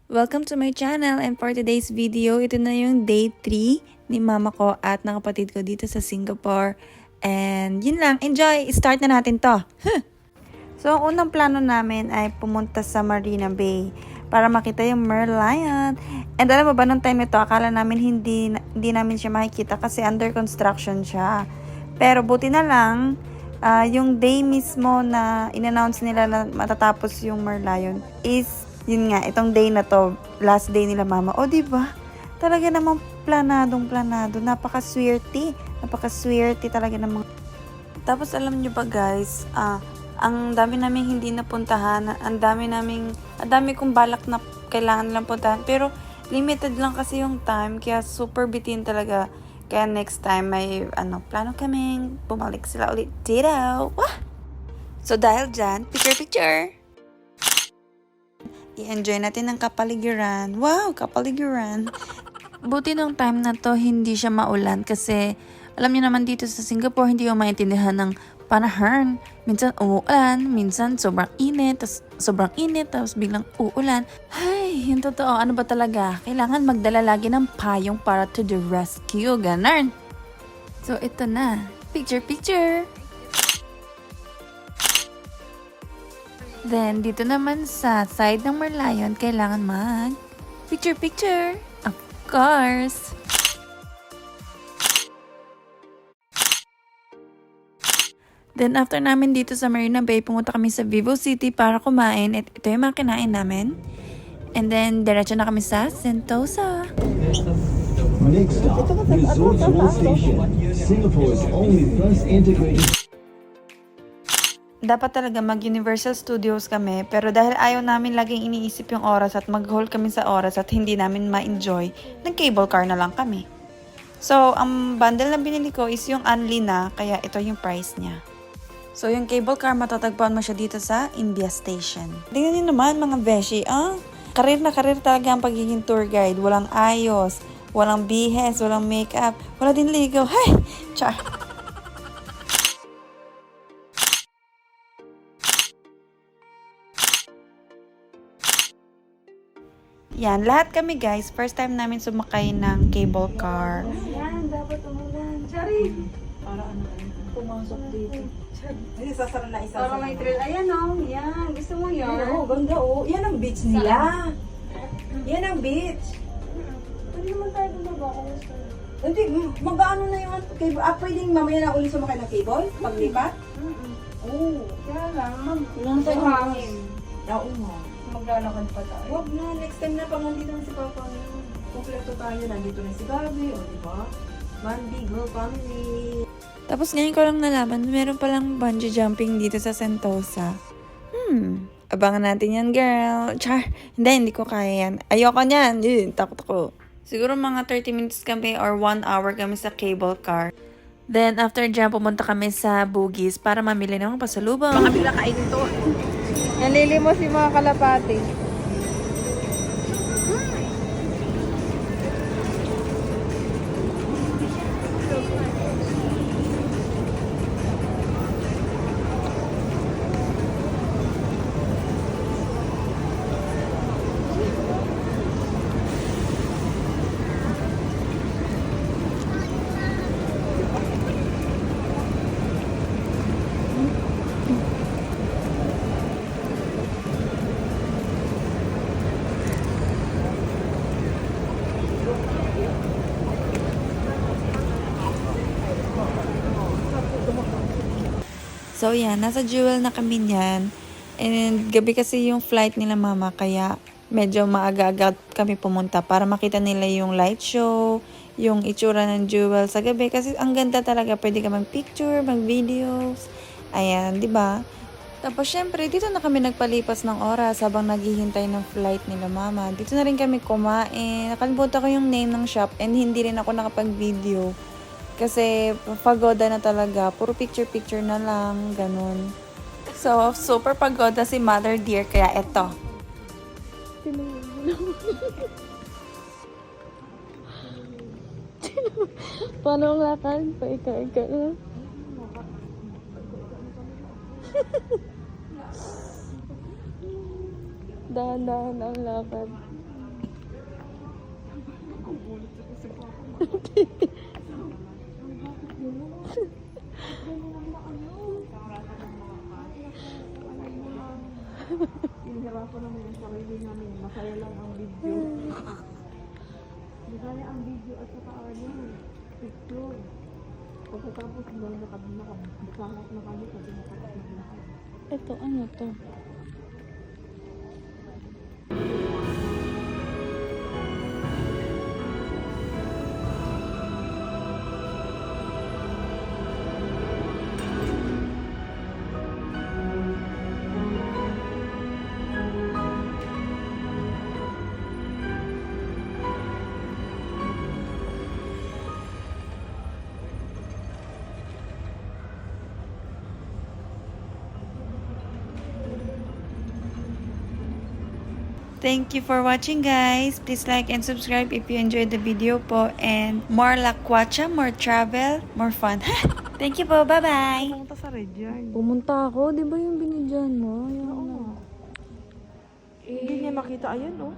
Welcome to my channel, and for today's video, ito na yung day 3 ni mama ko at ng kapatid ko dito sa Singapore. And yun lang, enjoy! Start na natin to! So, ang unang plano namin ay pumunta sa Marina Bay para makita yung Merlion. And alam mo ba, nung time ito, akala namin hindi namin siya makikita kasi under construction siya. Pero buti na lang, yung day mismo na in-announce nila na matatapos yung Merlion is, yun nga, itong day na to, last day nila mama. O, diba? Talaga namang planado. Napakaswerte talaga namang. Tapos alam nyo ba guys, ang dami naming hindi napuntahan, ang dami kong balak na kailangan lang puntahan. Pero limited lang kasi yung time, kaya super bitin talaga. Kaya next time may plano kaming bumalik sila ulit dito. Wah! So dahil dyan, picture! I-enjoy natin ang kapaligiran. Wow, kapaligiran! Buti nung time na to, hindi siya maulan kasi alam niyo naman dito sa Singapore, hindi ko maintindihan ng panahon. Minsan uulan, minsan sobrang init, tapos biglang uulan. Ay, yung totoo, ano ba talaga? Kailangan magdala lagi ng payong para to the rescue, ganun. So, ito na. Picture! Then, dito naman sa side ng Merlion, kailangan mag picture! Of course! Then, after namin dito sa Marina Bay, pumunta kami sa Vivo City para kumain. At ito yung mga kinain namin. And then, diretso na kami sa Sentosa. Next stop, Resorts World Station, Singapore's only first integrated. Dapat talaga mag-Universal Studios kami. Pero dahil ayaw namin laging iniisip yung oras at mag-haul kami sa oras at hindi namin ma-enjoy, nag-cable car na lang kami. So, ang bundle na binili ko is yung Unli na, kaya ito yung price niya. So, yung cable car, matatagpuan mo siya dito sa India Station. Tingnan niyo naman mga beshi, karir na karir talaga ang pagiging tour guide. Walang ayos, walang bihes, walang makeup, wala din ligaw. Hey! Char! Yan, lahat kami guys, first time namin sumakay ng cable car. Yan, dapat umulan. Charing! Para pumasok dito. Hindi, sasara na isa. Para may trail. Ayan o, yan. Gusto mo yan? Oo, ganda oh. Yan ang beach nila. Yan ang beach. Pwede naman tayo bumaba kung gusto mo. Hindi, mag-ano na yung cable. Pwedeng mamaya na ulit sumakay ng cable? Paglipat? Oo. Kaya lang, Ilan tayo hangin. Oo nga. Maglalakad pa tayo. Huwag na, next time na pag nandito na si Papa. Kompleto tayo, nandito na si Gabi, o diba? Bandi, girl, family. Tapos ngayon ko lang nalaman, meron palang bungee jumping dito sa Sentosa. Abangan natin yan, girl. Char, hindi ko kaya yan. Ayoko niyan. Takot ako. Siguro mga 30 minutes kami or 1 hour kami sa cable car. Then, after dyan, pumunta kami sa Bugis para mamili ng pasalubong. Pakabila kainin to. Nalilimos yung mga kalapati. So, yan. Nasa Jewel na kami niyan. And gabi kasi yung flight nila mama. Kaya medyo maaga-aga kami pumunta para makita nila yung light show, yung itsura ng Jewel sa gabi. Kasi ang ganda talaga. Pwede ka mag-picture, mag-videos. Ayan, di ba? Tapos syempre, dito na kami nagpalipas ng oras habang naghihintay ng flight nila mama. Dito na rin kami kumain. Nakalimutan ko yung name ng shop and hindi rin ako nakapag-video. Kasi pagoda na talaga. Puro picture-picture na lang. Ganun. So, super pagoda si Mother Dear. Kaya eto. Paano ang lakad? Paika-ika na. Dahan-dahan ang lakad. Gugulat ako si Papa. Hinihirapan namin ang sarili namin. Masaya lang ang video. Masaya ang video at saka picture. Pagkatapos nakabusangat na kami kasi nakapagod na kami. Ito, ano to? Thank you for watching, guys. Please like and subscribe if you enjoyed the video po. And more lakwacha, more travel, more fun. Thank you po. Bye-bye. Pumunta sa Red Yard. Pumunta ako. Di ba yung binidyan mo? Oo. Hindi niya makita. Ayan, oh.